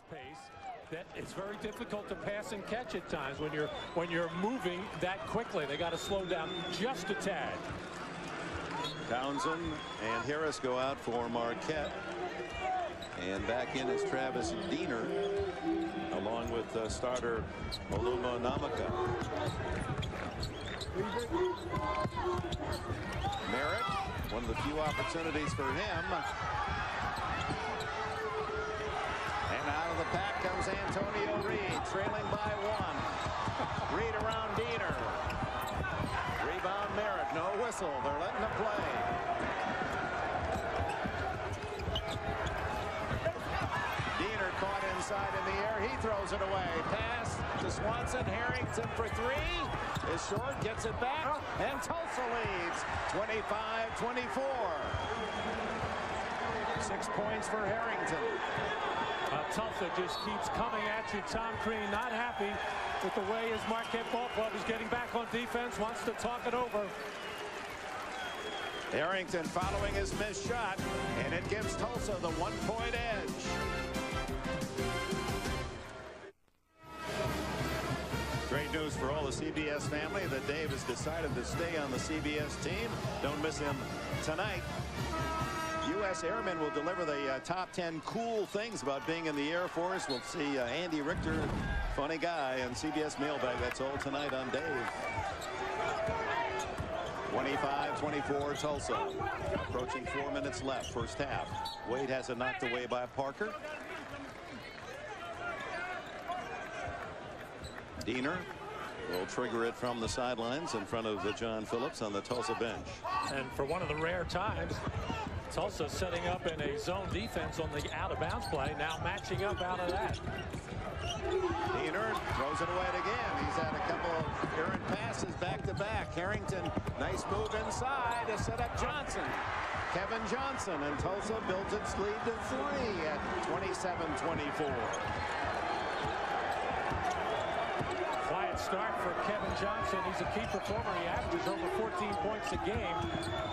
pace that it's very difficult to pass and catch at times when you're moving that quickly. They got to slow down just a tad. Townsend and Harris go out for Marquette. And back in is Travis Diener, along with starter Oluma Namaka. Merritt, one of the few opportunities for him. And out of the pack comes Antonio Reed, trailing by 1. Reed around Diener. Rebound Merritt, no whistle. They're letting him play. Diener caught inside in the air. He throws it away. Pass to Swanson. Harrington for 3. Is short, gets it back, and Tulsa leads 25-24. 6 points for Harrington. Tulsa just keeps coming at you. Tom Crean not happy with the way his Marquette ball club is getting back on defense, wants to talk it over. Harrington following his missed shot, and it gives Tulsa the 1-point edge. Great news for all the CBS family that Dave has decided to stay on the CBS team. Don't miss him tonight. U.S. Airmen will deliver the top 10 cool things about being in the Air Force. We'll see Andy Richter, funny guy, and CBS Mailbag. That's all tonight on Dave. 25-24 Tulsa. Approaching 4 minutes left, first half. Wade has it knocked away by Parker. Diener will trigger it from the sidelines in front of John Phillips on the Tulsa bench. And for one of the rare times, Tulsa setting up in a zone defense on the out-of-bounds play, now matching up out of that. Diener throws it away again. He's had a couple of errant passes back-to-back. Harrington, nice move inside to set up Johnson. Kevin Johnson, and Tulsa built its lead to 3 at 27-24. Quiet start for Kevin Johnson. He's a key performer. He averages over 14 points a game.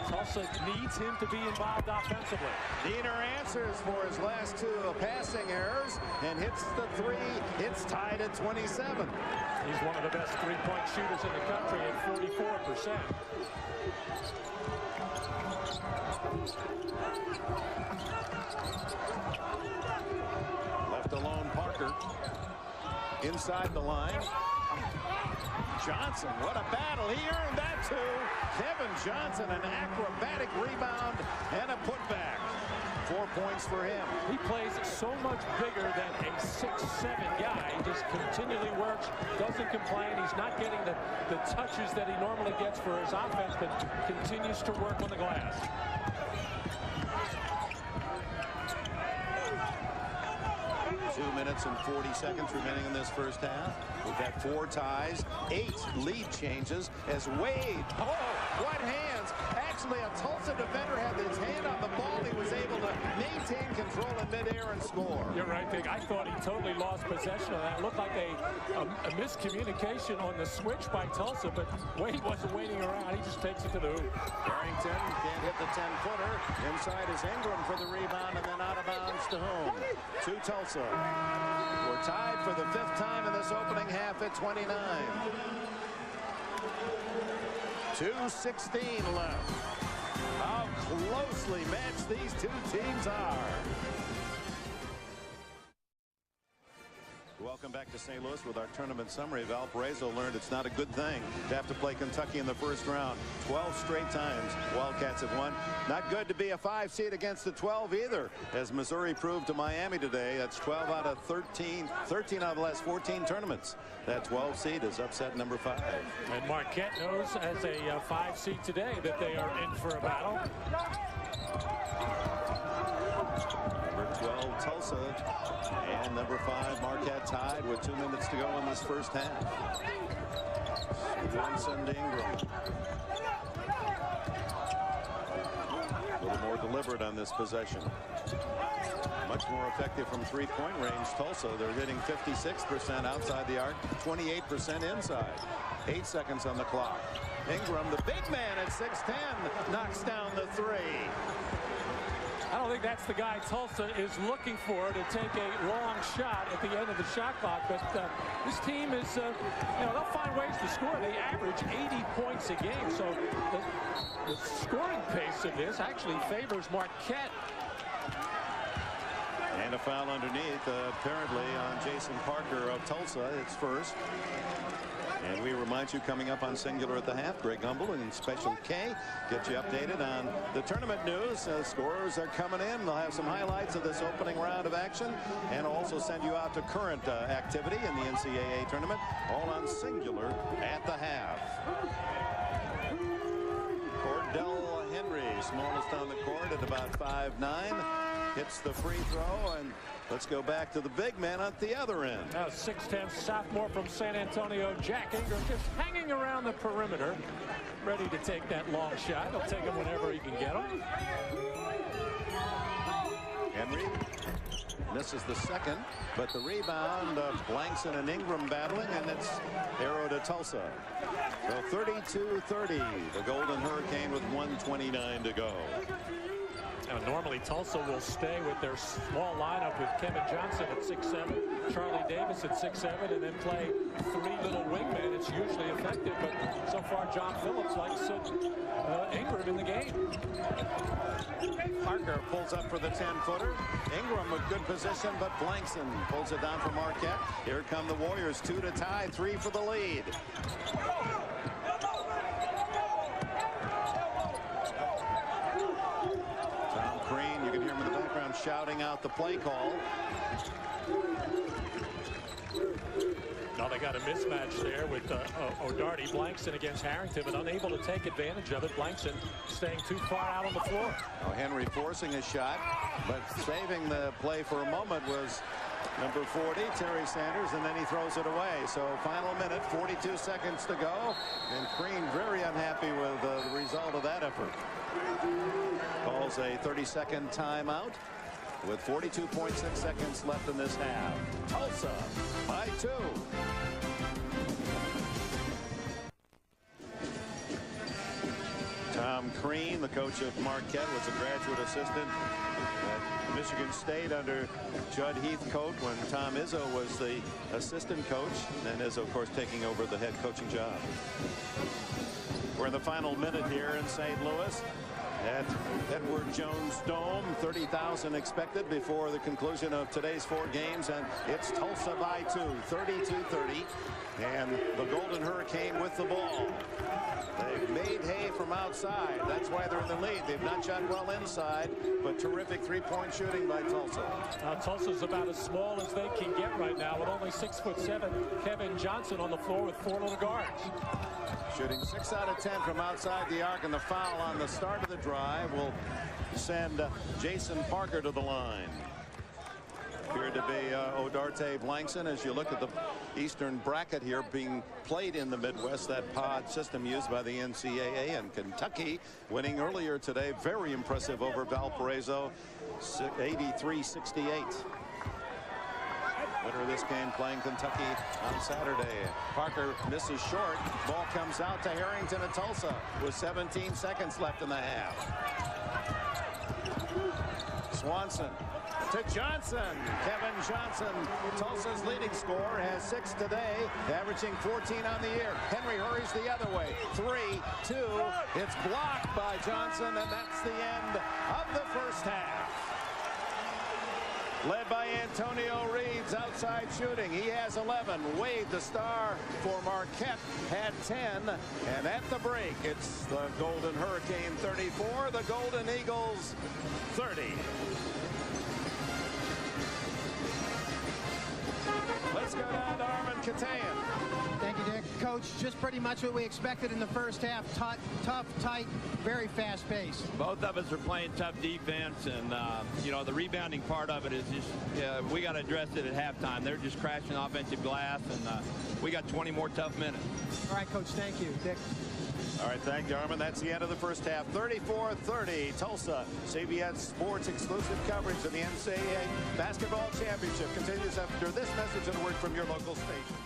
Tulsa needs him to be involved offensively. Diener answers for his last 2 passing errors and hits the 3. It's tied at 27. He's one of the best three-point shooters in the country at 44%. Left alone Parker. Inside the line. Johnson, what a battle. He earned that too. Kevin Johnson, an acrobatic rebound and a putback. 4 points for him. He plays so much bigger than a 6'7" guy. He just continually works, doesn't complain. He's not getting the touches that he normally gets for his offense, but continues to work on the glass. Two minutes and 40 seconds remaining in this first half. We've had 4 ties, 8 lead changes as Wade, what hands. Actually, a Tulsa defender had his hand on the ball. He was able to maintain control in midair and score. You're right, Dick. I thought he totally lost possession of that. It looked like a miscommunication on the switch by Tulsa, but Wade wasn't waiting around. He just takes it to the hoop. Harrington can't hit the 10-footer. Inside is Ingram for the rebound, and then out of bounds to whom? To Tulsa. We're tied for the 5th time in this opening half at 29. 2:16 left. How closely matched these 2 teams are. Welcome back to St. Louis with our tournament summary. Valparaiso learned it's not a good thing to have to play Kentucky in the first round. 12 straight times Wildcats have won. Not good to be a 5 seed against the 12 either, as Missouri proved to Miami today. That's 12 out of 13 out of the last 14 tournaments. That 12 seed is upset number 5. And Marquette knows as a 5 seed today that they are in for a battle. Number 12 Tulsa and number 5 Marquette tied with 2 minutes to go in this first half. Johnson to Ingram. A little more deliberate on this possession. Much more effective from 3-point range. Tulsa, they're hitting 56% outside the arc, 28% inside. 8 seconds on the clock. Ingram, the big man at 6'10", knocks down the 3. I don't think that's the guy Tulsa is looking for to take a long shot at the end of the shot clock. But this team is, they'll find ways to score. They average 80 points a game. So the scoring pace of this actually favors Marquette. And a foul underneath, apparently on Jason Parker of Tulsa. It's first. And we remind you, coming up on Singular at the half, Greg Humble and Special K get you updated on the tournament news. Scorers are coming in. They'll have some highlights of this opening round of action and also send you out to current activity in the NCAA tournament, all on Singular at the half. Cordell Henry, smallest on the court at about 5'9", hits the free throw, and let's go back to the big man at the other end. Now 6'10" sophomore from San Antonio, Jack Ingram, just hanging around the perimeter, ready to take that long shot. He'll take him whenever he can get him. Henry misses the second, but the rebound of Blankson and Ingram battling, and it's arrow to Tulsa. So 32-30, the Golden Hurricane with 1:29 to go. Now, normally Tulsa will stay with their small lineup with Kevin Johnson at 6'7", Charlie Davis at 6'7", and then play three little wingmen. It's usually effective, but so far John Phillips likes Ingram in the game. Parker pulls up for the 10-footer. Ingram with good position, but Blankson pulls it down for Marquette. Here come the Warriors, 2 to tie, 3 for the lead. Shouting out the play call. Now they got a mismatch there with O'Darty. Blankson against Harrington, but unable to take advantage of it. Blankson staying too far out on the floor. Now Henry forcing a shot, but saving the play for a moment was number 40, Terry Sanders, and then he throws it away. So final minute, 42 seconds to go, and Crean very unhappy with the result of that effort. Calls a 30-second timeout with 42.6 seconds left in this half. Tulsa by 2. Tom Crean, the coach of Marquette, was a graduate assistant at Michigan State under Judd Heathcote when Tom Izzo was the assistant coach, and Izzo, of course, taking over the head coaching job. We're in the final minute here in St. Louis at Edward Jones Dome. 30,000 expected before the conclusion of today's 4 games, and it's Tulsa by 2, 32-30, and the Golden Hurricane with the ball. They've made hay from outside. That's why they're in the lead. They've not shot well inside, but terrific three-point shooting by Tulsa. Tulsa's about as small as they can get right now with only 6'7". Kevin Johnson on the floor with 4 little guards. Shooting 6 out of 10 from outside the arc, and the foul on the start of the drive will send Jason Parker to the line. Appeared to be O'Darty Blankson. As you look at the Eastern bracket here being played in the Midwest, that pod system used by the NCAA, and Kentucky winning earlier today. Very impressive over Valparaiso, 83-68. Winner of this game playing Kentucky on Saturday. Parker misses short. Ball comes out to Harrington at Tulsa with 17 seconds left in the half. Swanson to Johnson. Kevin Johnson, Tulsa's leading scorer, has 6 today, averaging 14 on the year. Henry hurries the other way. 3-2. It's blocked by Johnson, and that's the end of the first half. Led by Antonio Reeves, outside shooting. He has 11. Wade, the star for Marquette, had 10. And at the break, it's the Golden Hurricane 34, the Golden Eagles 30. Let's go down to Armin Katayan. Thank you, Dick. Coach, just pretty much what we expected in the first half. Tough, tight, very fast pace. Both of us are playing tough defense, and the rebounding part of it is just we got to address it at halftime. They're just crashing offensive glass, and we got 20 more tough minutes. All right, Coach, thank you. Dick. All right, thank you, Armin. That's the end of the first half. 34-30, Tulsa. CBS Sports exclusive coverage of the NCAA Basketball Championship continues after this message and a word from your local station.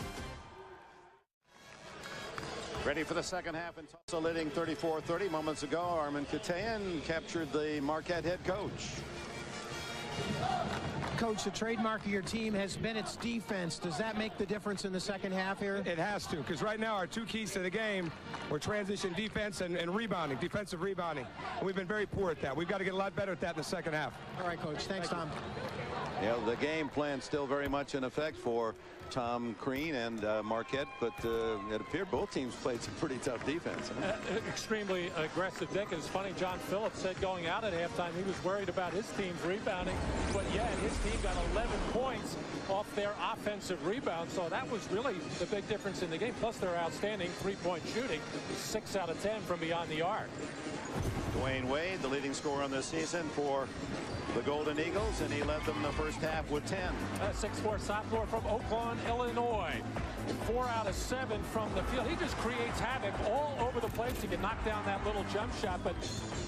Ready for the second half, and Tulsa leading 34-30 moments ago. Armin Katayan captured the Marquette head coach. Coach, the trademark of your team has been its defense. Does that make the difference in the second half here? It has to, because right now our two keys to the game were transition defense and rebounding, defensive rebounding. And we've been very poor at that. We've got to get a lot better at that in the second half. All right, Coach. Thanks, Tom. Yeah, the game plan still very much in effect for Tom Crean and Marquette, but it appeared both teams played some pretty tough defense. Huh? Extremely aggressive. Dick, it's funny, John Phillips said going out at halftime he was worried about his team's rebounding, but yet his team got 11 points off their offensive rebound, so that was really the big difference in the game. Plus their outstanding three-point shooting, 6 out of 10 from beyond the arc. Dwayne Wade, the leading scorer on this season for the Golden Eagles, and he led them the first half with 10. 6'4" sophomore from Oakland, Illinois. 4 out of 7 from the field. He just creates havoc all over the place. He can knock down that little jump shot, but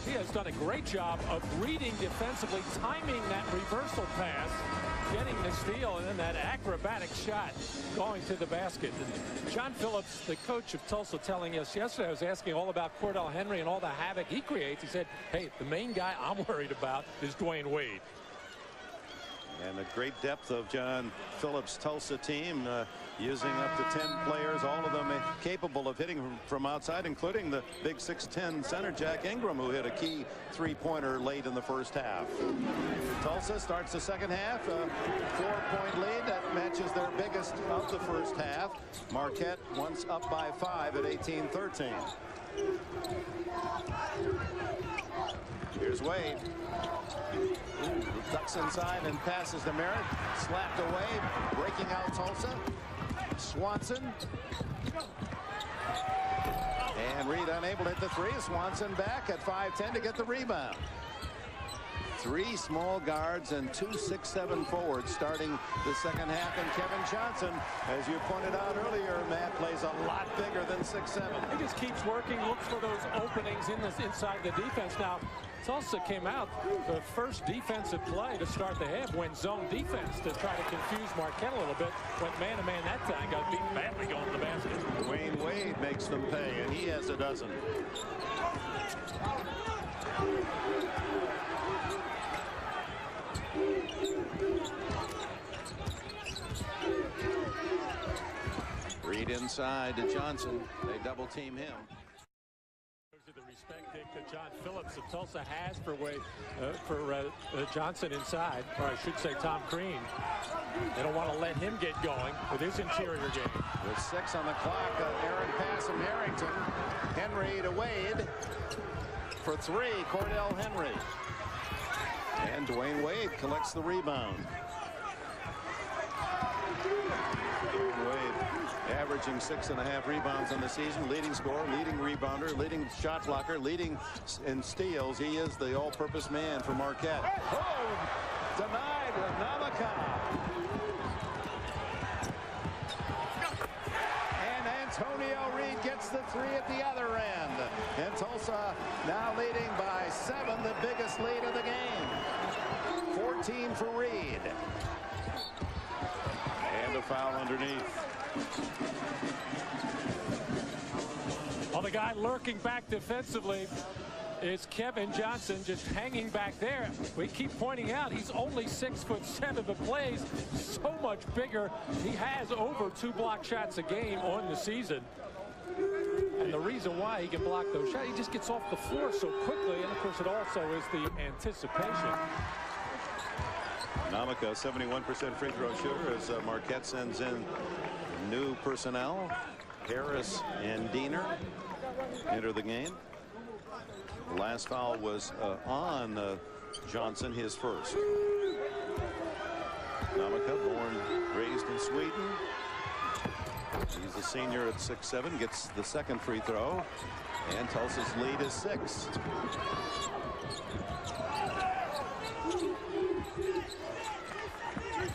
he has done a great job of reading defensively, timing that reversal pass, getting the steal, and then that acrobatic shot going to the basket. And John Phillips, the coach of Tulsa, telling us yesterday, I was asking all about Cordell Henry and all the havoc he creates. He said, hey, the main guy I'm worried about is Dwayne Wade. And the great depth of John Phillips' Tulsa team, using up to 10 players, all of them capable of hitting from outside, including the big 6'10" center Jack Ingram, who hit a key three-pointer late in the first half. Tulsa starts the second half, a 4-point lead that matches their biggest of the first half. Marquette once up by 5 at 18-13. Here's Wade. Ducks inside and passes to Merritt. Slapped away. Breaking out Tulsa. Swanson. And Reed unable to hit the three. Swanson back at 5'10" to get the rebound. 3 small guards and 2 6'7" forwards starting the second half. And Kevin Johnson, as you pointed out earlier, Matt, plays a lot bigger than 6'7". He just keeps working, looks for those openings in this inside the defense. Now, Tulsa came out the first defensive play to start the half, went zone defense to try to confuse Marquette a little bit. Went man-to-man that time, got beaten badly going to the basket. Dwayne Wade makes them pay, and he has a dozen. Reed inside to Johnson. They double team him. The respect that John Phillips of Tulsa has for Johnson inside, or I should say Tom Crean. They don't want to let him get going with his interior game. With 6 on the clock, errant pass from Harrington. Henry to Wade for 3. Cordell Henry. And Dwayne Wade collects the rebound. Dwayne Wade averaging 6.5 rebounds on the season, leading scorer, leading rebounder, leading shot blocker, leading in steals. He is the all-purpose man for Marquette. Oh, denied with Namaka. And Antonio Reed gets the 3 at the other end. And Tulsa now leading by 7, the biggest lead of the game. 14 for Reed. And a foul underneath. Well, the guy lurking back defensively is Kevin Johnson, just hanging back there. We keep pointing out he's only 6'7", but plays so much bigger. He has over 2 block shots a game on the season. And the reason why he can block those shots, he just gets off the floor so quickly. And of course, it also is the anticipation. Namaka, 71% free throw shooter, as Marquette sends in new personnel. Harris and Diener enter the game. The last foul was on Johnson, his first. Namaka, born, raised in Sweden. He's a senior at 6'7", gets the second free throw, and Tulsa's lead is 6.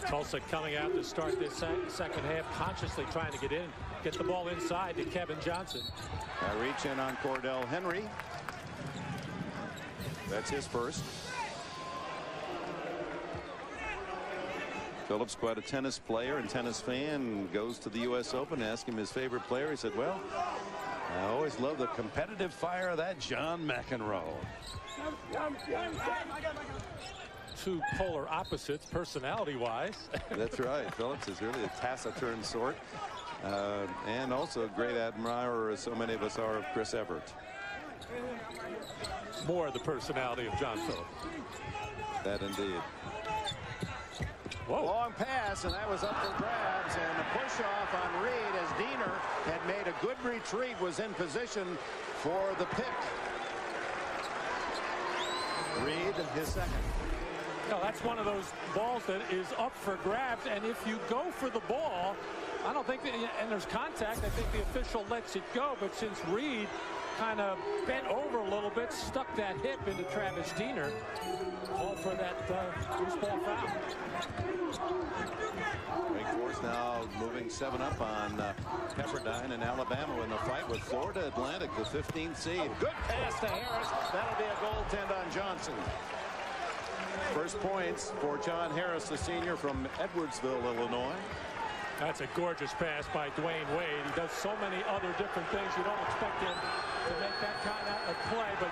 Tulsa coming out to start this second half, consciously trying to get the ball inside to Kevin Johnson. I reach in on Cordell Henry. That's his first. Phillips, quite a tennis player and tennis fan, goes to the U.S. Open, ask him his favorite player. He said, well, I always love the competitive fire of that John McEnroe. Two polar opposites, personality-wise. That's right. Phillips is really a taciturn sort, and also a great admirer, as so many of us are, of Chris Evert. More the personality of John Phillips. That indeed. Whoa. Long pass, and that was up for grabs, and a push off on Reed as Diener had made a good retreat, was in position for the pick. Reed, his second. No, that's one of those balls that is up for grabs, and if you go for the ball, I don't think that, and there's contact, I think the official lets it go, but since Reed kind of bent over a little bit, stuck that hip into Travis Diener, call for that loose ball foul. Wake Forest now moving 7 up on Pepperdine and Alabama in the fight with Florida Atlantic, the 15th seed. Good pass to Harris. That'll be a goaltend on Johnson. First points for John Harris, the senior from Edwardsville, Illinois. That's a gorgeous pass by Dwayne Wade. He does so many other different things. You don't expect him to make that kind of play, but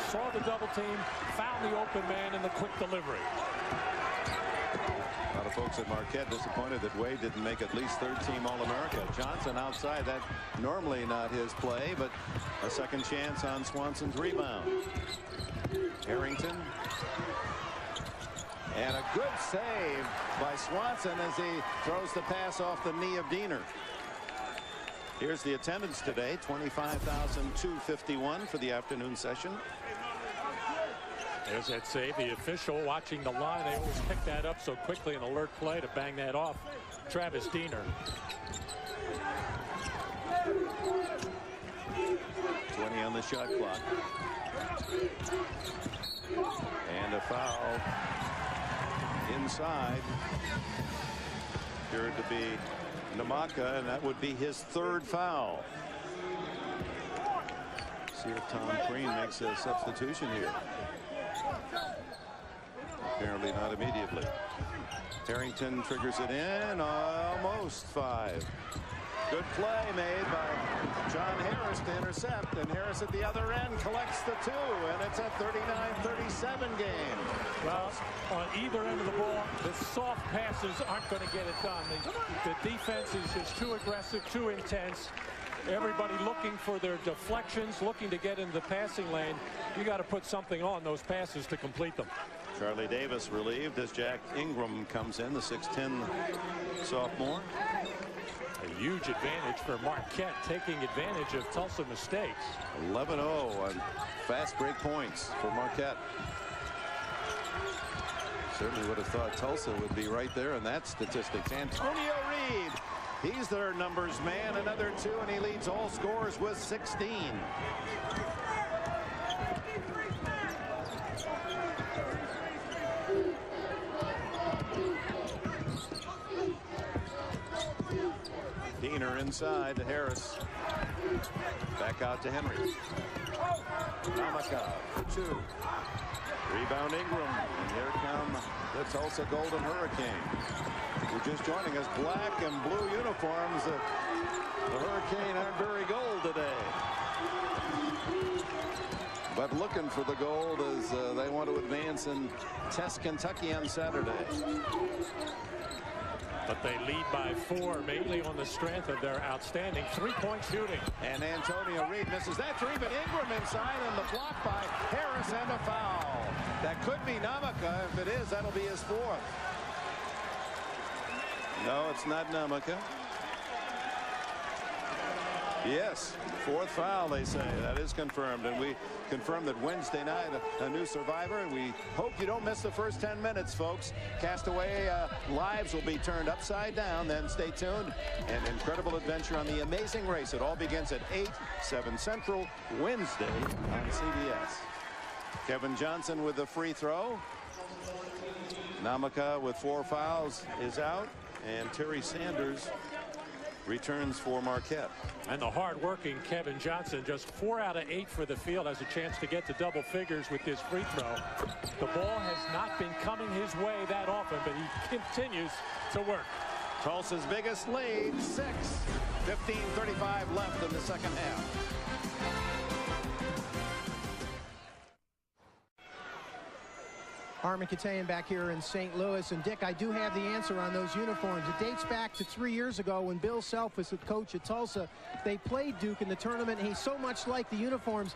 saw the double team, found the open man in the quick delivery. A lot of folks at Marquette disappointed that Wade didn't make at least third-team All-America. Johnson outside, that normally not his play, but a second chance on Swanson's rebound. Harrington. And a good save by Swanson as he throws the pass off the knee of Diener. Here's the attendance today, 25,251 for the afternoon session. There's that save. The official watching the line. They always pick that up so quickly, an alert play to bang that off. Travis Diener. 20 on the shot clock. And a foul inside. Appeared to be Namaka, and that would be his third foul. See if Tom Crean makes a substitution here. Apparently not immediately. Harrington triggers it in, almost 5. Good play made by John Harris to intercept, and Harris at the other end collects the 2, and it's a 39-37 game. Well, on either end of the ball, the soft passes aren't going to get it done. The defense is just too aggressive, too intense. Everybody looking for their deflections, looking to get into the passing lane. You got to put something on those passes to complete them. Charlie Davis relieved as Jack Ingram comes in, the 6'10 sophomore. A huge advantage for Marquette, taking advantage of Tulsa mistakes. 11-0 on fast break points for Marquette. Certainly would have thought Tulsa would be right there in that statistics. Antonio Reed, he's their numbers man, another 2, and he leads all scorers with 16. Diener inside to Harris. Back out to Henry. Namaka for 2. Rebound Ingram. And here come the Tulsa Golden Hurricane. You're just joining us. Black and blue uniforms. The Hurricane aren't very gold today. But looking for the gold as they want to advance and test Kentucky on Saturday. But they lead by 4, mainly on the strength of their outstanding three-point shooting. And Antonio Reed misses that 3, but Ingram inside and the block by Harris and a foul. That could be Namaka. If it is, that'll be his 4th. No, it's not Namaka. Yes, 4th foul, they say. That is confirmed, and we confirmed that Wednesday night a new survivor. We hope you don't miss the first 10 minutes, folks. Castaway lives will be turned upside down. Then stay tuned. An incredible adventure on the Amazing Race. It all begins at 8, 7 Central, Wednesday on CBS. Kevin Johnson with the free throw. Namaka with 4 fouls is out, and Terry Sanders returns for Marquette. And the hard-working Kevin Johnson, just 4 out of 8 for the field, has a chance to get to double figures with this free throw. The ball has not been coming his way that often, but he continues to work. Tulsa's biggest lead, 6. 15:35 left in the second half. Armin Katayan back here in St. Louis. And Dick, I do have the answer on those uniforms. It dates back to 3 years ago when Bill Self was the coach at Tulsa. They played Duke in the tournament, and he so much liked the uniforms.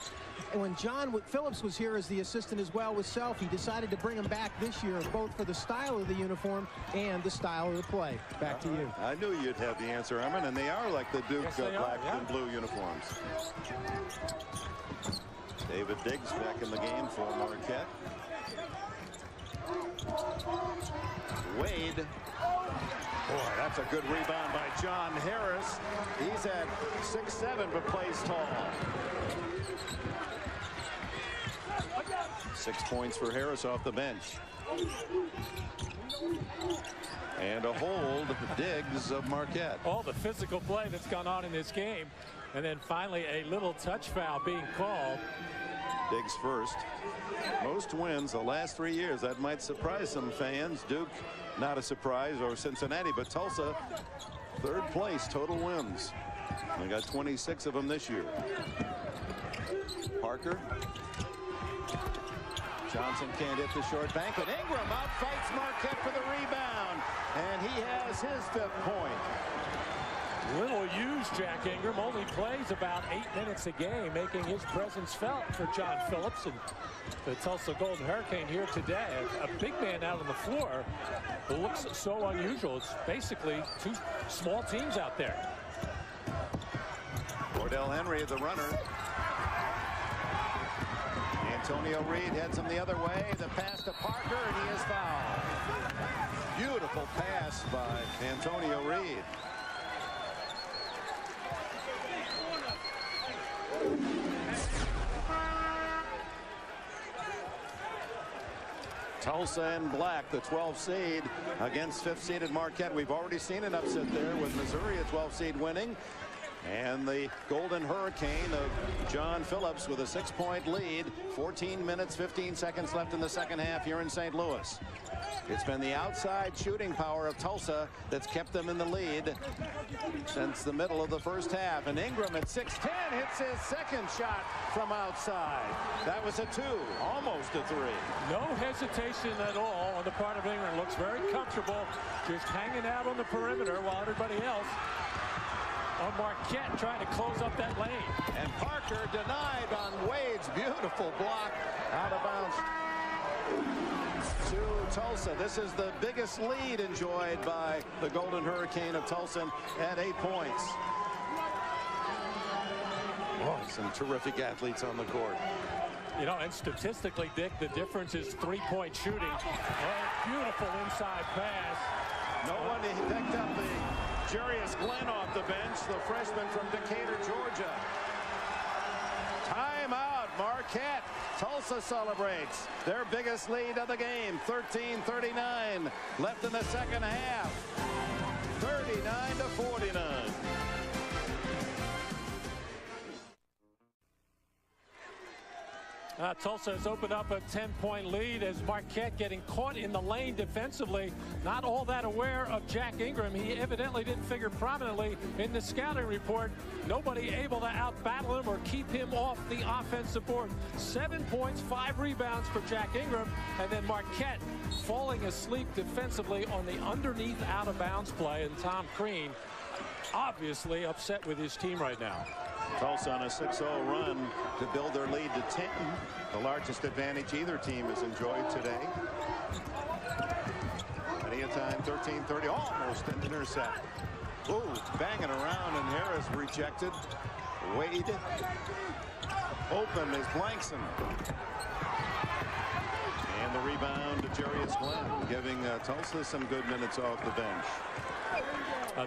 And when John Phillips was here as the assistant as well with Self, he decided to bring them back this year, both for the style of the uniform and the style of the play. Back to you. I knew you'd have the answer, Armin, and they are like the Duke black and blue uniforms. David Diggs back in the game for Marquette. Wade. Boy, that's a good rebound by John Harris. He's at 6'7", but plays tall. 6 points for Harris off the bench. And a hold, Diggs of Marquette. All the physical play that's gone on in this game. And then finally a little touch foul being called. Diggs first. Most wins the last 3 years. That might surprise some fans. Duke, not a surprise, or Cincinnati, but Tulsa, third place total wins. They got 26 of them this year. Parker. Johnson can't hit the short bank, but Ingram outfights Marquette for the rebound, and he has his 5th point. Little used Jack Ingram, only plays about 8 minutes a game, making his presence felt for John Phillips and the Tulsa Golden Hurricane here today. A big man out on the floor who looks so unusual. It's basically 2 small teams out there. Cordell Henry, the runner. Antonio Reed heads him the other way. The pass to Parker, and he is fouled. Beautiful pass by Antonio Reed. Tulsa in black, the 12 seed against 5th seeded Marquette. We've already seen an upset there with Missouri, a 12 seed winning. And the Golden Hurricane of John Phillips with a 6-point lead. 14 minutes, 15 seconds left in the second half here in St. Louis. It's been the outside shooting power of Tulsa that's kept them in the lead since the middle of the first half. And Ingram at 6'10" hits his second shot from outside. That was a 2, almost a 3. No hesitation at all on the part of Ingram. Looks very comfortable, just hanging out on the perimeter while everybody else on Marquette trying to close up that lane. And Parker denied on Wade's beautiful block out of bounds to Tulsa. This is the biggest lead enjoyed by the Golden Hurricane of Tulsa at 8 points. Oh, some terrific athletes on the court. You know, and statistically, Dick, the difference is 3-point shooting. Oh, beautiful inside pass. No one picked up the Jarius Glenn off the bench, the freshman from Decatur, Georgia. Timeout, Marquette. Tulsa celebrates their biggest lead of the game, 13-39 left in the second half, 39-49. Tulsa has opened up a 10-point lead as Marquette getting caught in the lane defensively. Not all that aware of Jack Ingram. He evidently didn't figure prominently in the scouting report. Nobody able to out-battle him or keep him off the offensive board. 7 points, 5 rebounds for Jack Ingram. And then Marquette falling asleep defensively on the underneath out-of-bounds play. And Tom Crean obviously upset with his team right now. Tulsa on a 6-0 run to build their lead to 10, the largest advantage either team has enjoyed today. Many a time, 13-30, almost an intercept. Ooh, banging around, and Harris rejected. Wade open is Blankson. And the rebound to Jarius Glenn, giving Tulsa some good minutes off the bench.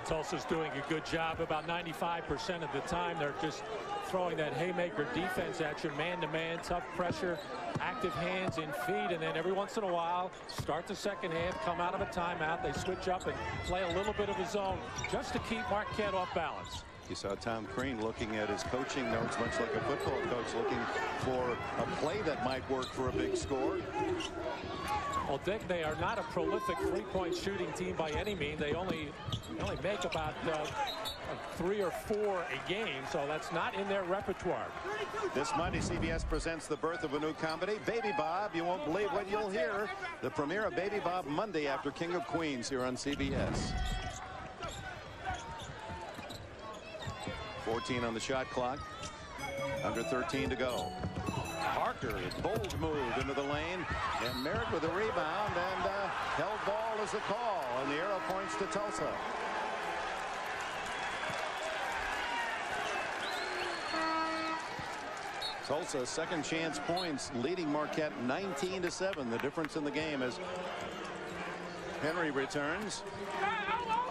Tulsa's doing a good job. About 95% of the time, they're just throwing that haymaker defense at you, man-to-man, tough pressure, active hands and feet, and then every once in a while, start the second half, come out of a timeout, they switch up and play a little bit of a zone just to keep Marquette off balance. You saw Tom Crean looking at his coaching notes, much like a football coach looking for a play that might work for a big score. Well, Dick, they are not a prolific three-point shooting team by any means. They only make about 3 or 4 a game, so that's not in their repertoire. This Monday, CBS presents the birth of a new comedy, Baby Bob. You won't believe what you'll hear. The premiere of Baby Bob Monday after King of Queens here on CBS. 14 on the shot clock. Under 13 to go. Parker, bold move into the lane, and Merritt with a rebound, and held ball is the call, and the arrow points to Tulsa. Tulsa second chance points, leading Marquette 19-7. The difference in the game as Henry returns.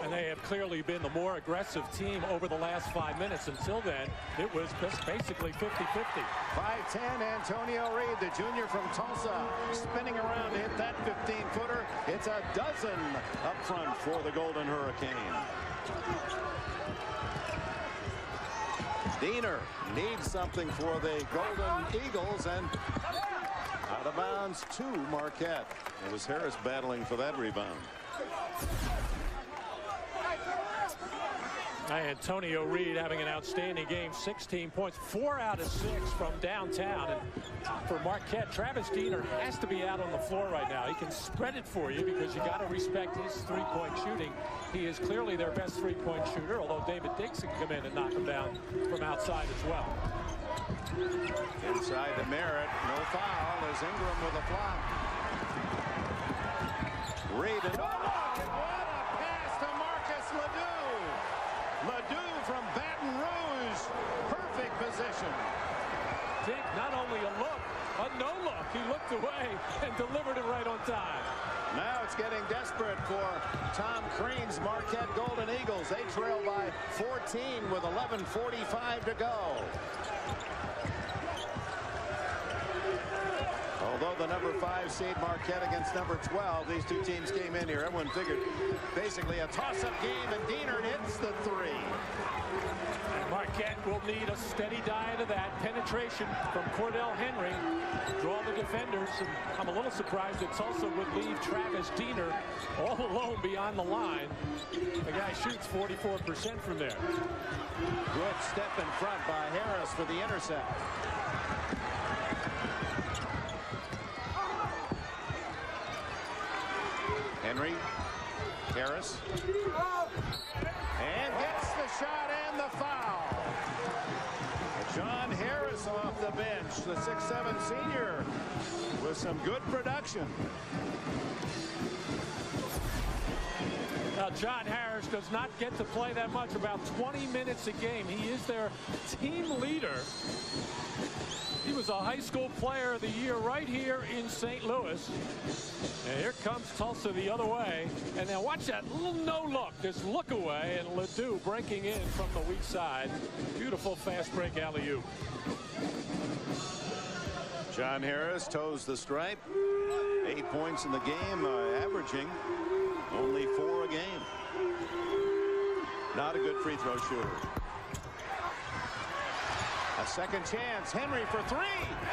And they have clearly been the more aggressive team over the last 5 minutes. Until then, it was basically 50-50. 5'10", Antonio Reed, the junior from Tulsa, spinning around to hit that 15-footer. It's a dozen up front for the Golden Hurricane. Diener needs something for the Golden Eagles, and out of bounds to Marquette. It was Harris battling for that rebound. Antonio Reed having an outstanding game, 16 points, 4 out of 6 from downtown. And for Marquette, Travis Diener has to be out on the floor right now. He can spread it for you because you got to respect his three-point shooting. He is clearly their best three-point shooter, although David Dixon can come in and knock him down from outside as well. Inside to Merritt, no foul as Ingram with a flop. Reed, and what a pass to Marcus Ledoux. Ledoux from Baton Rouge, perfect position. Dick, not only a look, a no look. He looked away and delivered it right on time. Now it's getting desperate for Tom Crean's Marquette Golden Eagles. They trail by 14 with 11:45 to go. Although the number 5 seed Marquette against number 12, these two teams came in here. Everyone figured basically a toss-up game, and Diener hits the 3. And Marquette will need a steady diet of that penetration from Cordell Henry. Draw the defenders. And I'm a little surprised that Tulsa would leave Travis Diener all alone beyond the line. The guy shoots 44% from there. Good step in front by Harris for the intercept. Henry, Harris, and gets the shot and the foul. John Harris off the bench, the 6'7" senior, with some good production. Now, John Harris does not get to play that much, about 20 minutes a game. He is their team leader. He was a high school player of the year right here in St. Louis. And here comes Tulsa the other way. And now watch that little no look. This look away, and Ledoux breaking in from the weak side. Beautiful fast break alley-oop. John Harris toes the stripe. 8 points in the game, averaging only 4 a game. Not a good free throw shooter. A second chance. Henry for 3.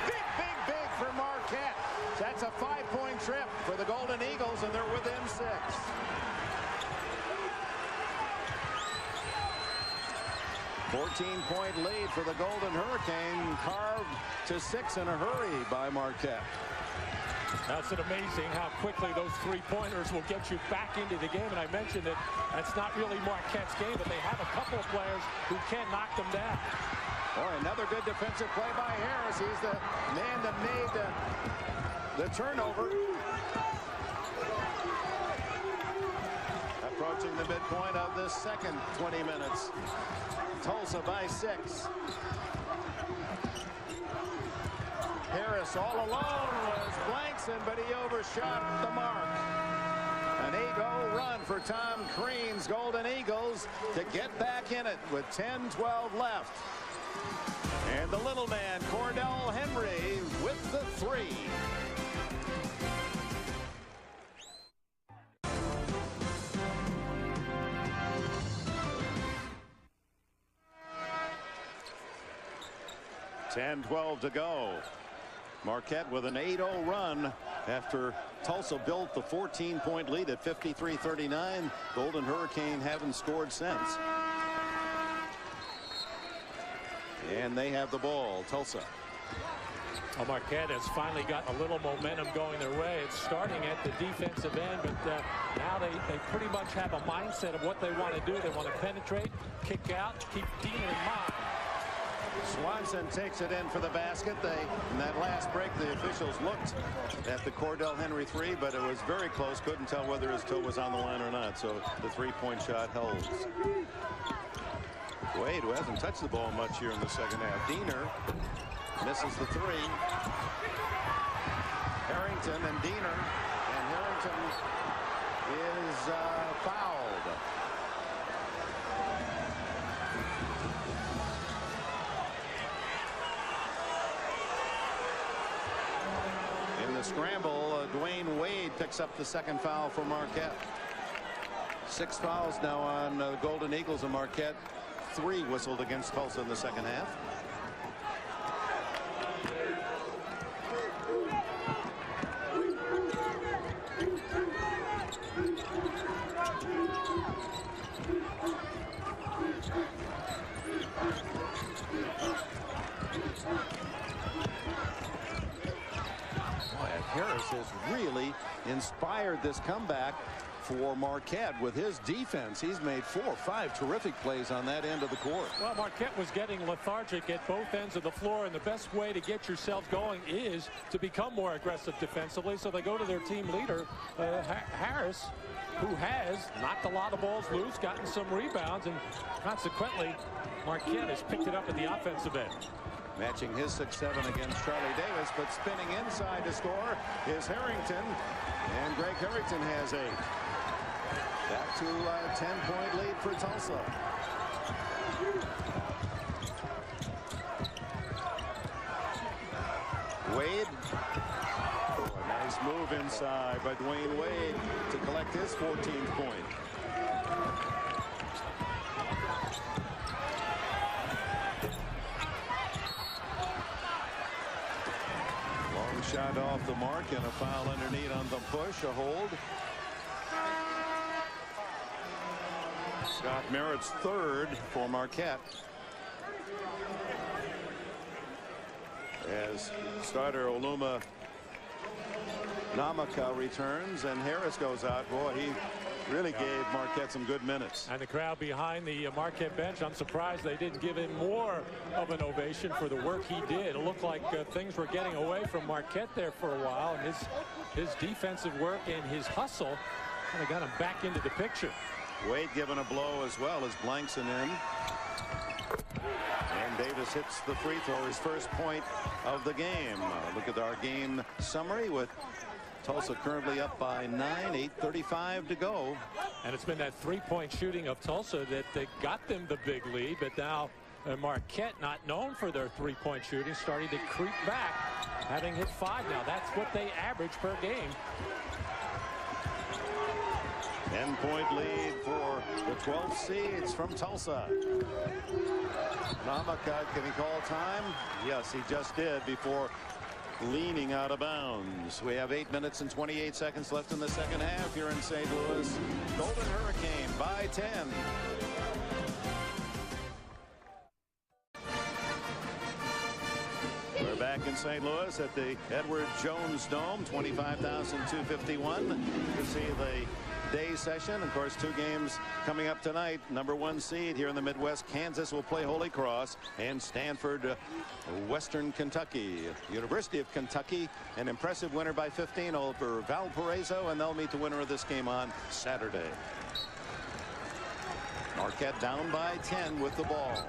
Big for Marquette. That's a 5-point trip for the Golden Eagles, and they're within 6. A 14-point lead for the Golden Hurricane, carved to 6 in a hurry by Marquette. That's amazing how quickly those three-pointers will get you back into the game. And I mentioned that that's not really Marquette's game, but they have a couple of players who can knock them down. Boy, another good defensive play by Harris. He's the man that made the turnover. Approaching the midpoint of the second 20 minutes. Tulsa by 6. Harris all alone was Blankson, but he overshot the mark. An 8-0 run for Tom Crean's Golden Eagles to get back in it with 10-12 left. And the little man, Cordell Henry, with the 3. 10-12 to go. Marquette with an 8-0 run after Tulsa built the 14-point lead at 53-39. Golden Hurricane haven't scored since. And they have the ball. Tulsa. Well, Marquette has finally got a little momentum going their way. It's starting at the defensive end, but now they pretty much have a mindset of what they want to do. They want to penetrate, kick out, keep Dean in mind. Swanson takes it in for the basket. In that last break, the officials looked at the Cordell Henry three, but it was very close. Couldn't tell whether his toe was on the line or not, so the three-point shot holds. Wade, who hasn't touched the ball much here in the second half. Diener misses the three. Harrington and Diener, and Harrington is fouled. In the scramble, Dwayne Wade picks up the second foul for Marquette. 6 fouls now on the Golden Eagles of Marquette. 3 whistled against Tulsa in the second half. Harris has really inspired this comeback for Marquette with his defense. He's made 4 or 5 terrific plays on that end of the court. Well, Marquette was getting lethargic at both ends of the floor, and the best way to get yourself going is to become more aggressive defensively. So they go to their team leader, Harris, who has knocked a lot of balls loose, gotten some rebounds, and consequently, Marquette has picked it up at the offensive end. Matching his 6-7 against Charlie Davis, but spinning inside to score is Harrington, and Greg Harrington has 8. Back to a 10-point lead for Tulsa. Wade. Oh, a nice move inside by Dwayne Wade to collect his 14th point. Shot off the mark and a foul underneath on the push. A hold. Scott Merritt's 3rd for Marquette. As starter Oluma Namaka returns and Harris goes out. Boy, he really gave Marquette some good minutes. And the crowd behind the Marquette bench, I'm surprised they didn't give him more of an ovation for the work he did. It looked like things were getting away from Marquette there for a while, and his defensive work and his hustle kind of got him back into the picture. Wade given a blow as well as Blankson in. And Davis hits the free throw, his first point of the game. Look at our game summary with Tulsa currently up by 9, 8:35 to go. And it's been that three-point shooting of Tulsa that got them the big lead, but now Marquette, not known for their three-point shooting, starting to creep back, having hit 5 now. That's what they average per game. 10-point lead for the 12 seeds from Tulsa. Namaka, can he call time? Yes, he just did before leaning out of bounds. We have 8 minutes and 28 seconds left in the second half here in St. Louis. Golden Hurricane by 10. We're back in St. Louis at the Edward Jones Dome, 25,251 to see the day session. Of course, 2 games coming up tonight. Number 1 seed here in the Midwest, Kansas, will play Holy Cross, and Stanford, Western Kentucky. University of Kentucky, an impressive winner by 15 over Valparaiso, and they'll meet the winner of this game on Saturday. Marquette down by 10 with the ball.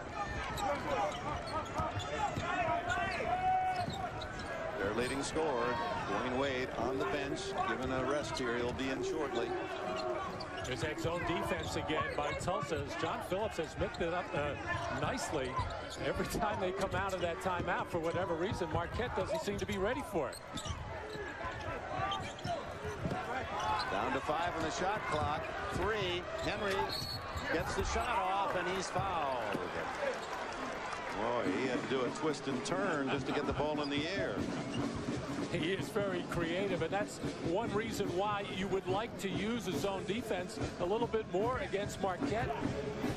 Their leading scorer, Dwayne Wade, on the bench, given a rest here. He'll be in shortly. There's that zone defense again by Tulsa. John Phillips has mixed it up nicely. Every time they come out of that timeout, for whatever reason, Marquette doesn't seem to be ready for it. Down to 5 on the shot clock. 3. Henry gets the shot off, and he's fouled. Boy, he had to do a twist and turn just to get the ball in the air. He is very creative, and that's one reason why you would like to use a zone defense a little bit more against Marquette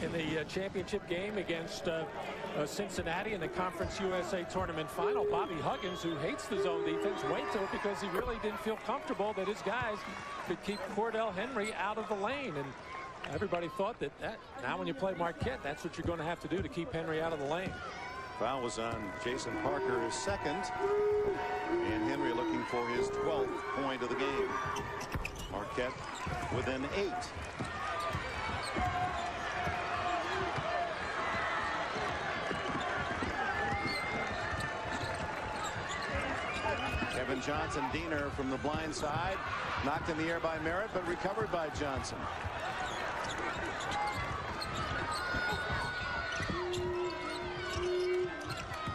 in the championship game against Cincinnati in the Conference USA Tournament final. Bobby Huggins, who hates the zone defense, went to it because he really didn't feel comfortable that his guys could keep Cordell Henry out of the lane. And everybody thought that now when you play Marquette, that's what you're going to have to do to keep Henry out of the lane. Foul was on Jason Parker, his second, and Henry looking for his 12th point of the game. Marquette within 8. Kevin Johnson, Diener from the blind side, knocked in the air by Merritt, but recovered by Johnson.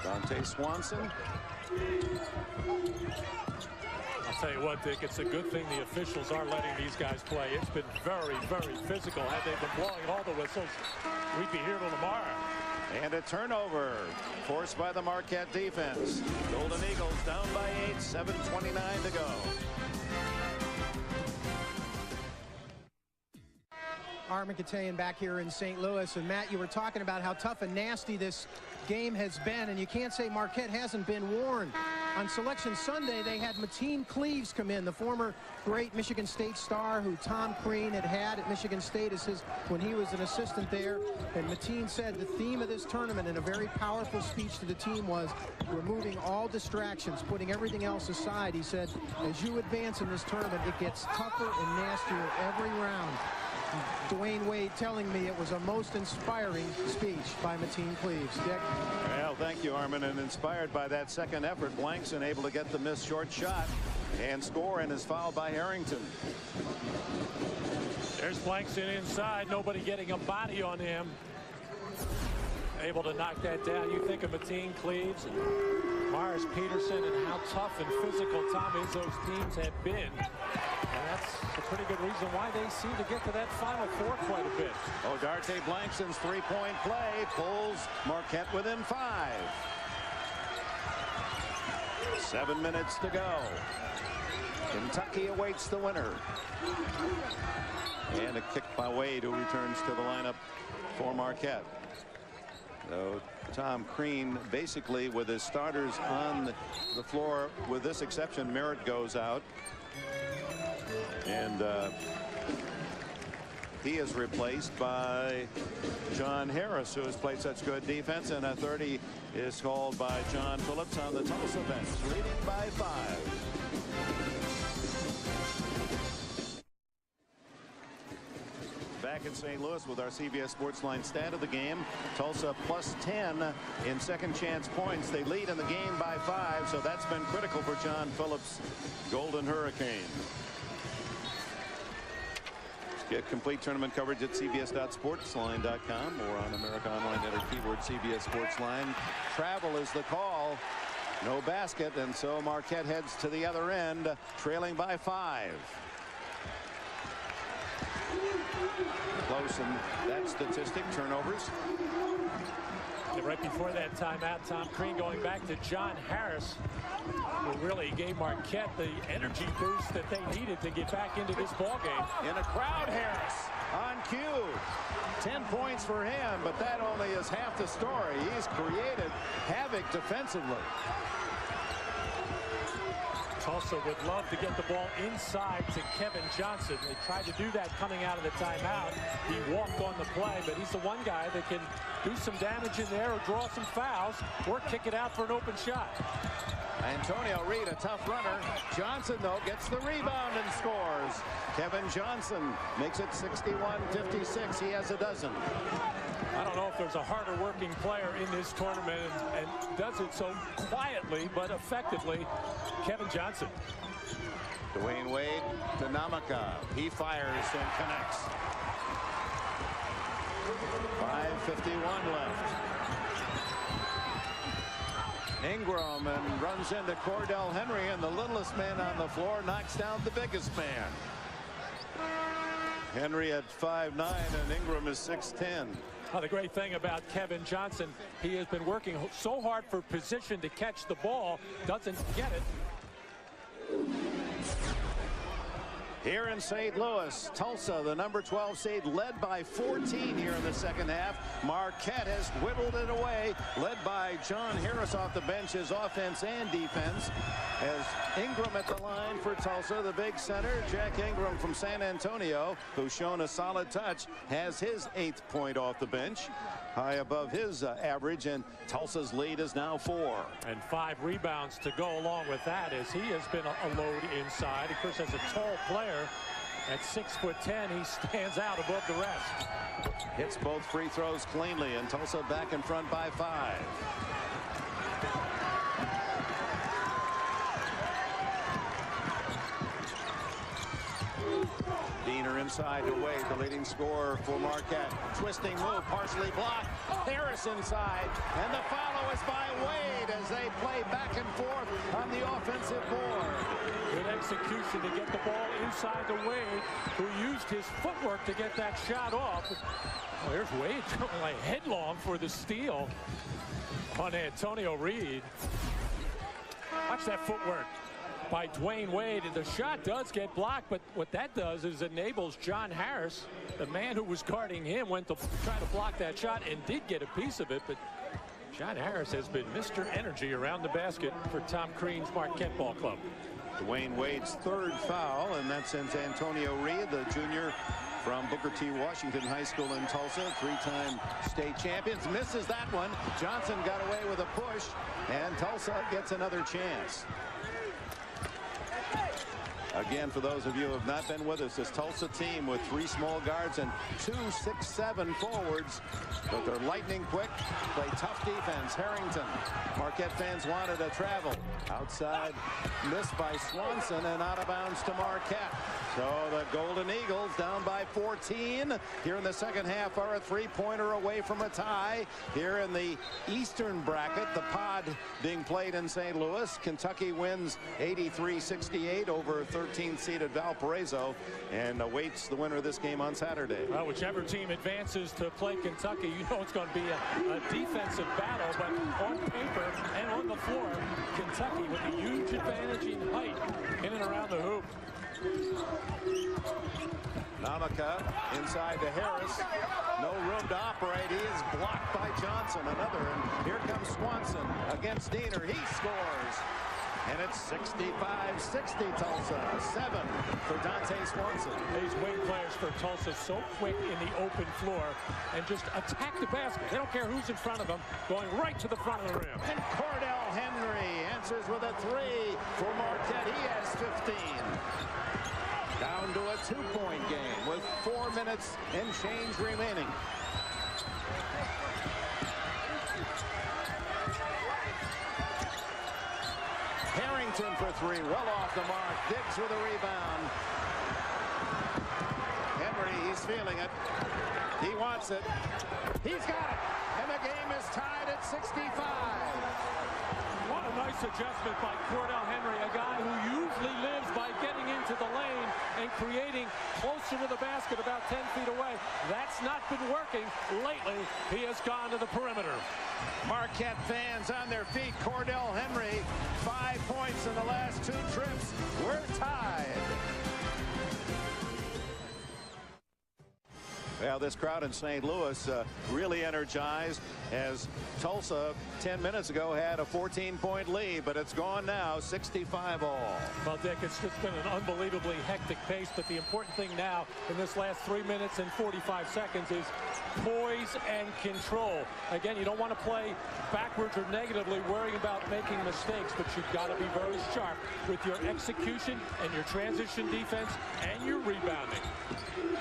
Dante Swanson. I'll tell you what, Dick, it's a good thing the officials are letting these guys play. It's been very, very physical. Had they been blowing all the whistles, we'd be here till tomorrow. And a turnover forced by the Marquette defense. Golden Eagles down by 8, 7:29 to go. Marquette back here in St. Louis. And Matt, you were talking about how tough and nasty this game has been, and you can't say Marquette hasn't been warned. On Selection Sunday, they had Mateen Cleaves come in, the former great Michigan State star who Tom Crean had at Michigan State as when he was an assistant there. And Mateen said the theme of this tournament in a very powerful speech to the team was removing all distractions, putting everything else aside. He said, as you advance in this tournament, it gets tougher and nastier every round. Dwayne Wade telling me it was a most inspiring speech by Mateen Cleaves. Dick? Well, thank you, Armin. And inspired by that second effort, Blankson able to get the missed short shot and score, and is fouled by Harrington. There's Blankson inside. Nobody getting a body on him. Able to knock that down. You think of Mateen Cleaves and Morris Peterson and how tough and physical Tom Izzo's teams have been. And that's a pretty good reason why they seem to get to that Final Four quite a bit. Oh, Darte Blankson's three-point play pulls Marquette within 5. 7 minutes to go. Kentucky awaits the winner. And a kick by Wade, who returns to the lineup for Marquette. So Tom Crean basically with his starters on the floor, with this exception, Merritt goes out. And he is replaced by John Harris, who has played such good defense, and a 30 is called by John Phillips on the Tulsa bench, leading by 5. Back in St. Louis with our CBS Sportsline stat of the game. Tulsa plus 10 in second chance points. They lead in the game by 5, so that's been critical for John Phillips' Golden Hurricane. Get complete tournament coverage at cbs.sportsline.com or on America Online. Enter keyword CBS Sportsline. Travel is the call. No basket, and so Marquette heads to the other end, trailing by 5. Close in that statistic. Turnovers. And right before that timeout, Tom Crean going back to John Harris, who really gave Marquette the energy boost that they needed to get back into this ball game. In a crowd, Harris on cue. 10 points for him, but that only is half the story. He's created havoc defensively. Tulsa would love to get the ball inside to Kevin Johnson. They tried to do that coming out of the timeout. He walked on the play, but he's the one guy that can do some damage in there or draw some fouls or kick it out for an open shot. Antonio Reed, a tough runner. Johnson, though, gets the rebound and scores. Kevin Johnson makes it 61-56. He has a dozen. I don't know if there's a harder working player in this tournament and does it so quietly but effectively. Kevin Johnson. Dwayne Wade to Namaka. He fires and connects. 5:51 left. Ingram and runs into Cordell Henry, and the littlest man on the floor knocks down the biggest man. Henry at 5'9", and Ingram is 6'10". The great thing about Kevin Johnson, he has been working so hard for position to catch the ball, doesn't get it. Here in St. Louis, Tulsa, the number 12 seed, led by 14 here in the second half. Marquette has whittled it away, led by John Harris off the bench, his offense and defense. As Ingram at the line for Tulsa, the big center, Jack Ingram from San Antonio, who's shown a solid touch, has his 8th point off the bench, high above his average, and Tulsa's lead is now 4. And 5 rebounds to go along with that, as he has been a load inside. Of course, as a tall player, at 6'10", he stands out above the rest. Hits both free throws cleanly, and Tulsa back in front by 5. Diener inside to Wade, the leading scorer for Marquette. Twisting move, partially blocked. Harris inside, and the follow is by Wade as they play back and forth on the offensive board. Good execution to get the ball inside to Wade, who used his footwork to get that shot off. Well, there's Wade going like headlong for the steal on Antonio Reed. Watch that footwork by Dwayne Wade, and the shot does get blocked, but what that does is enables John Harris, the man who was guarding him, went to try to block that shot and did get a piece of it, but John Harris has been Mr. Energy around the basket for Tom Crean's Marquette Ball Club. Dwayne Wade's 3rd foul, and that's since Antonio Reed, the junior from Booker T. Washington High School in Tulsa, 3-time state champions, misses that one. Johnson got away with a push, and Tulsa gets another chance. Again, for those of you who have not been with us, this Tulsa team with 3 small guards and 2 6'7" forwards, but they're lightning quick, play tough defense. Harrington, Marquette fans wanted to travel. Outside, missed by Swanson and out of bounds to Marquette. So the Golden Eagles down by 14 here in the second half are a 3-pointer away from a tie. Here in the Eastern bracket, the pod being played in St. Louis. Kentucky wins 83-68 over 13th seeded Valparaiso and awaits the winner of this game on Saturday. Well, whichever team advances to play Kentucky, you know it's going to be a defensive battle, but on paper and on the floor, Kentucky with a huge advantage in height in and around the hoop. Namaka inside to Harris. No room to operate. He is blocked by Johnson. Another, and here comes Swanson against Diener. He scores. And it's 65-60 Tulsa. 7 for Dante Swanson. These wing players for Tulsa so quick in the open floor and just attack the basket. They don't care who's in front of them, going right to the front of the rim. And Cordell Henry answers with a 3 for Marquette. He has 15. Down to a 2-point game with 4 minutes and change remaining. Harrington for 3, well off the mark. Diggs with a rebound. Henry, he's feeling it. He wants it. He's got it. And the game is tied at 65. What a nice adjustment by Cordell Henry, a guy who usually lives by getting into the lane and creating closer to the basket about 10 feet away. That's not been working. Lately, he has gone to the perimeter. Marquette fans on their feet. Cordell Henry, 5 points in the last 2 trips. We're tied. Well, this crowd in St. Louis really energized as Tulsa 10 minutes ago had a 14-point lead, but it's gone now, 65 all. Well, Dick, it's just been an unbelievably hectic pace, but the important thing now in this last 3 minutes and 45 seconds is poise and control. Again, you don't want to play backwards or negatively worrying about making mistakes, but you've got to be very sharp with your execution and your transition defense and your rebounding.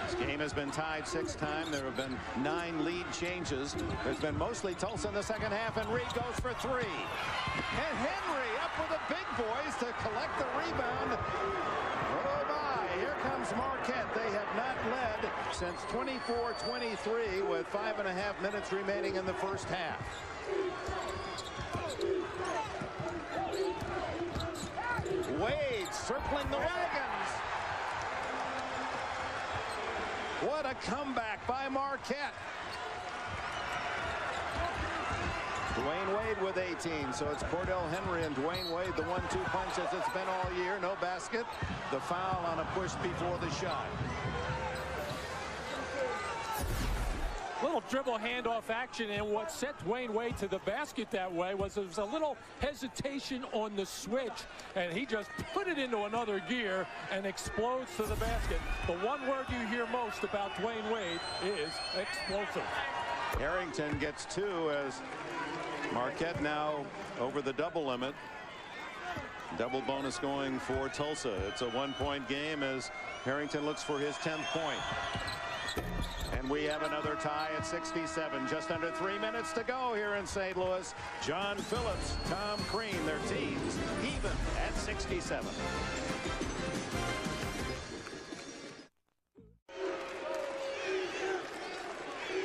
This game has been tied 6 times. There have been 9 lead changes. There's been mostly Tulsa in the second half, and Reed goes for 3. And Henry up with the big boys to collect the rebound. Oh my, here comes Marquette. They have not led since 24-23 with 5.5 minutes remaining in the first half. Wade circling the wagons. What a comeback by Marquette. Dwayne Wade with 18. So it's Cordell Henry and Dwayne Wade, the 1-2 punch as it's been all year. No basket. The foul on a push before the shot. Little dribble handoff action, and what set Dwayne Wade to the basket that way was there was a little hesitation on the switch, and he just put it into another gear and explodes to the basket. The one word you hear most about Dwayne Wade is explosive. Harrington gets 2 as Marquette now over the double limit. Double bonus going for Tulsa. It's a 1-point game as Harrington looks for his 10th point. And we have another tie at 67. Just under 3 minutes to go here in St. Louis. John Phillips, Tom Crean, their teams even at 67.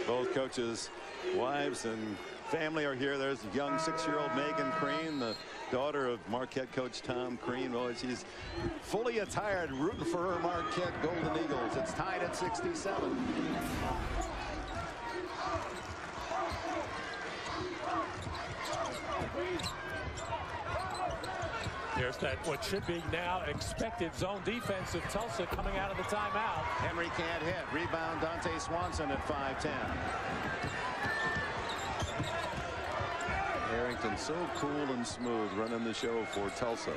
Both coaches' wives and family are here. There's young 6-year-old Megan Crean, the daughter of Marquette coach Tom Crean. Oh, she's fully attired, rooting for her Marquette Golden Eagles. It's tied at 67. There's that what should be now expected zone defense of Tulsa coming out of the timeout. Henry can't hit. Rebound Dante Swanson at 5'10". Harrington so cool and smooth running the show for Tulsa.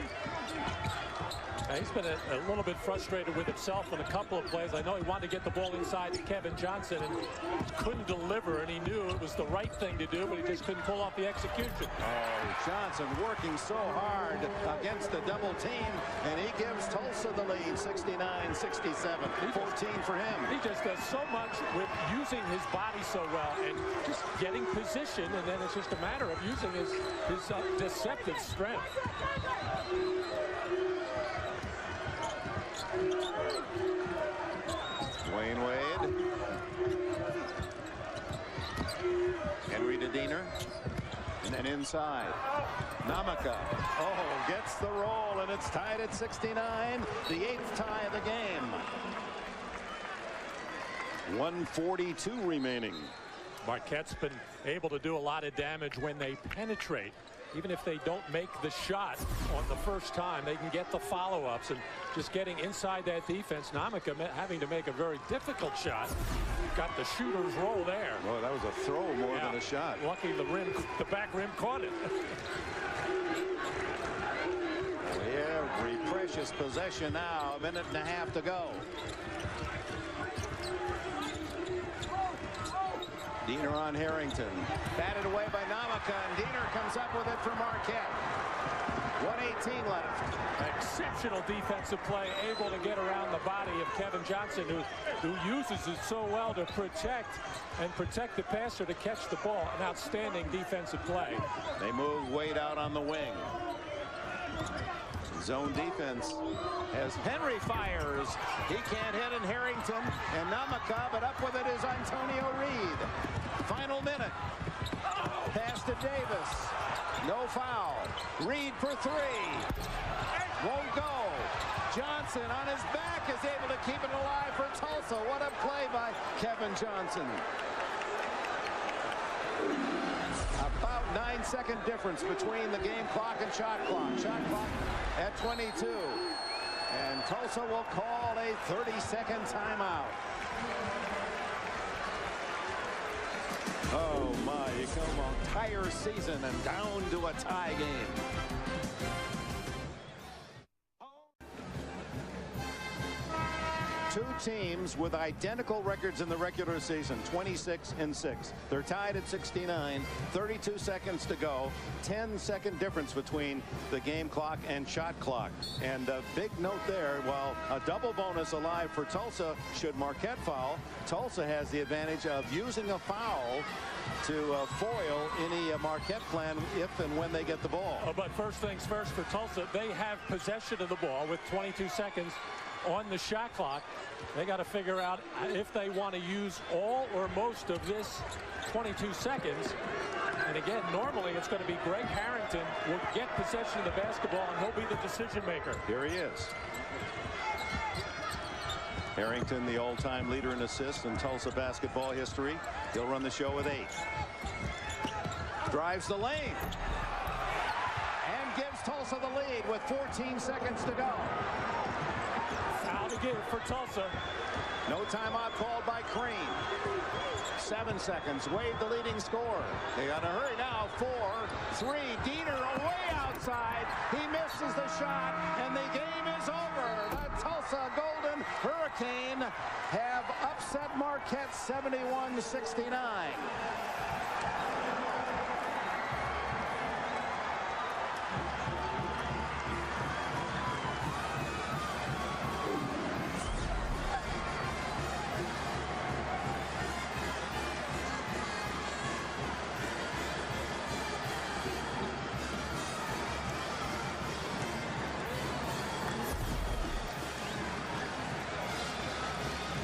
He's been a little bit frustrated with himself in a couple of plays. I know he wanted to get the ball inside to Kevin Johnson and couldn't deliver, and he knew it was the right thing to do, but he just couldn't pull off the execution. Oh, Johnson working so hard against the double team, and he gives Tulsa the lead, 69-67, 14 for him. He just does so much with using his body so well and just getting position, and then it's just a matter of using his deceptive strength. Dwayne Wade. Henry to Diener. And then inside. Namaka. Oh, gets the roll, and it's tied at 69. The 8th tie of the game. 1:42 remaining. Marquette's been able to do a lot of damage when they penetrate. Even if they don't make the shot on the first time, they can get the follow-ups, and just getting inside that defense. Namaka having to make a very difficult shot. Got the shooter's roll there. Oh, that was a throw more than a shot. Lucky the back rim caught it. Every precious possession now. A minute and a half to go. Diener on Harrington. Batted away by Namaka, and Diener comes up with it for Marquette. 1:18 left. Exceptional defensive play, able to get around the body of Kevin Johnson, who uses it so well to protect the passer to catch the ball. An outstanding defensive play. They move Wade out on the wing. Zone defense as Henry fires. He can't hit, and Harrington and Namaka, but up with it is Antonio Reed. Final minute. Pass to Davis. No foul. Reed for 3. Won't go. Johnson on his back is able to keep it alive for Tulsa. What a play by Kevin Johnson. About 9-second difference between the game clock and shot clock. Shot clock at 22. And Tulsa will call a 30-second timeout. Oh my, you come an entire season and down to a tie game. Two teams with identical records in the regular season, 26-6. They're tied at 69, 32 seconds to go, 10-second difference between the game clock and shot clock. And a big note there, while a double bonus alive for Tulsa should Marquette foul, Tulsa has the advantage of using a foul to foil any Marquette plan if and when they get the ball. But first things first for Tulsa, they have possession of the ball with 22 seconds on the shot clock. They got to figure out if they want to use all or most of this 22 seconds. And again, normally it's going to be Greg Harrington will get possession of the basketball, and he'll be the decision maker. Here he is. Harrington, the all-time leader in assists in Tulsa basketball history. He'll run the show with 8. Drives the lane. And gives Tulsa the lead with 14 seconds to go. Foul again for Tulsa. No timeout called by Crean. 7 seconds. Wade the leading scorer. They got to hurry now. 4, 3. Diener away outside. He misses the shot, and the game is over. The Tulsa Golden Hurricane have upset Marquette 71-69.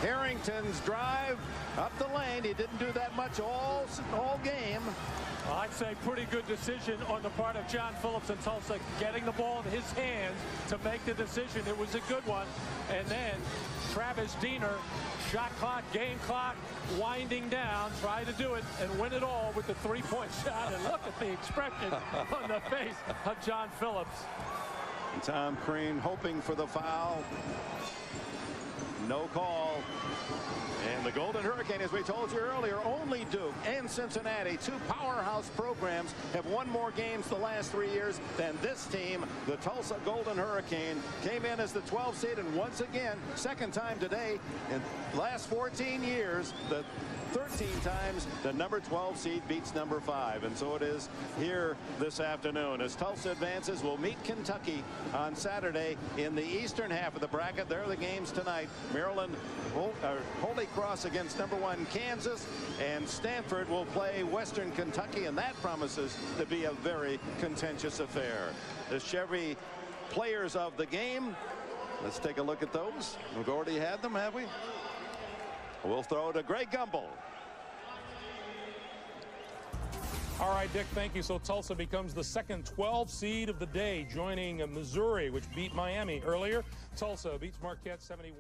Harrington's drive up the lane. He didn't do that much all game. Well, I'd say pretty good decision on the part of John Phillips and Tulsa, getting the ball in his hands to make the decision. It was a good one. And then Travis Diener, shot clock, game clock, winding down, tried to do it and win it all with the three-point shot. And look at the expression on the face of John Phillips. And Tom Crean hoping for the foul. No call. And the Golden Hurricane, as we told you earlier, only Duke and Cincinnati, two powerhouse programs, have won more games the last 3 years than this team. The Tulsa Golden Hurricane came in as the 12th seed, and once again, second time today in the last 14 years, the 13 times the number 12 seed beats number 5, and so it is here this afternoon as Tulsa advances. Will meet Kentucky on Saturday in the eastern half of the bracket. There are the games tonight. Maryland, Holy Cross against number 1 Kansas, and Stanford will play Western Kentucky, and that promises to be a very contentious affair. The Chevy players of the game, let's take a look at those. We've already had them, have we? We'll throw to Greg Gumbel. All right, Dick, thank you. So Tulsa becomes the second 12 seed of the day, joining Missouri, which beat Miami earlier. Tulsa beats Marquette 71.